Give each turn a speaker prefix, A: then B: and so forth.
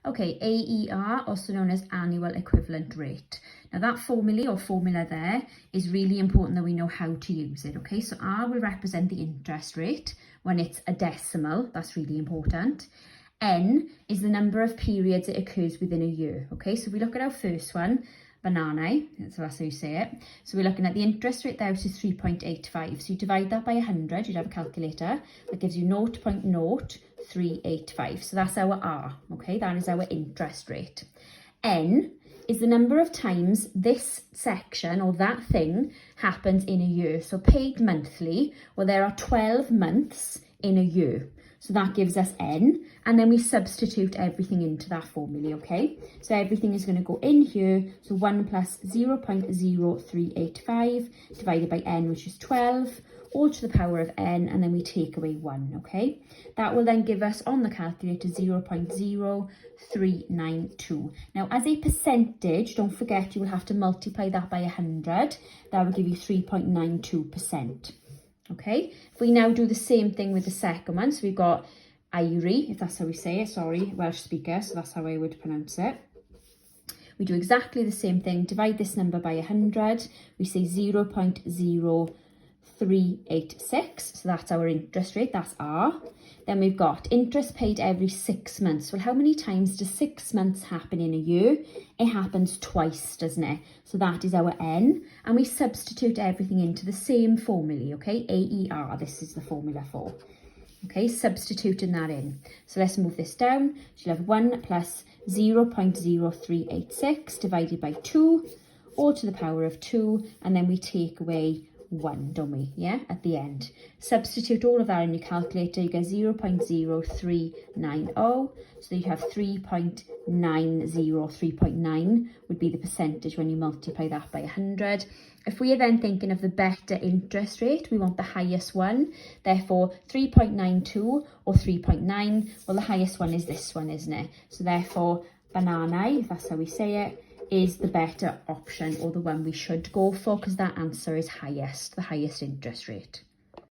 A: Okay, AER, also known as annual equivalent rate. Now that formula there is really important that we know how to use it, okay? So R will represent the interest rate when it's a decimal, that's really important. N is the number of periods it occurs within a year, okay? So we look at our first one, banana, so that's how you say it. So we're looking at the interest rate there, which is 3.85. So you divide that by 100, you'd have a calculator, that gives you 0.0385. So that's our R, okay? That is our interest rate. N is the number of times this section or that thing happens in a year. So paid monthly, well, there are 12 months in a year. So that gives us N, and then we substitute everything into that formula, okay? So everything is going to go in here. So 1 plus 0.0385 divided by N, which is 12, all to the power of N, and then we take away 1, okay? That will then give us on the calculator 0.0392. Now, as a percentage, don't forget you will have to multiply that by 100. That will give you 3.92%. Okay, if we now do the same thing with the second one, so we've got Eiri, if that's how we say it, sorry, Welsh speaker, so that's how I would pronounce it. We do exactly the same thing, divide this number by 100, we say 0.0386, so that's our interest rate, that's R. Then we've got interest paid every 6 months. Well, how many times does 6 months happen in a year? It happens twice, doesn't it? So that is our N, and we substitute everything into the same formula, okay? AER, this is the formula for. Okay, substituting that in. So let's move this down. So you'll have 1 plus 0.0386 divided by 2, all to the power of 2, and then we take away 1, don't we? Yeah, at the end. Substitute all of that in your calculator, you get 0.0390. So you have 3.90, 3.9 would be the percentage when you multiply that by 100. If we are then thinking of the better interest rate, we want the highest one. Therefore, 3.92 or 3.9, well, the highest one is this one, isn't it? So therefore, banana, if that's how we say it, is the better option, or the one we should go for, because that answer is highest, the highest interest rate.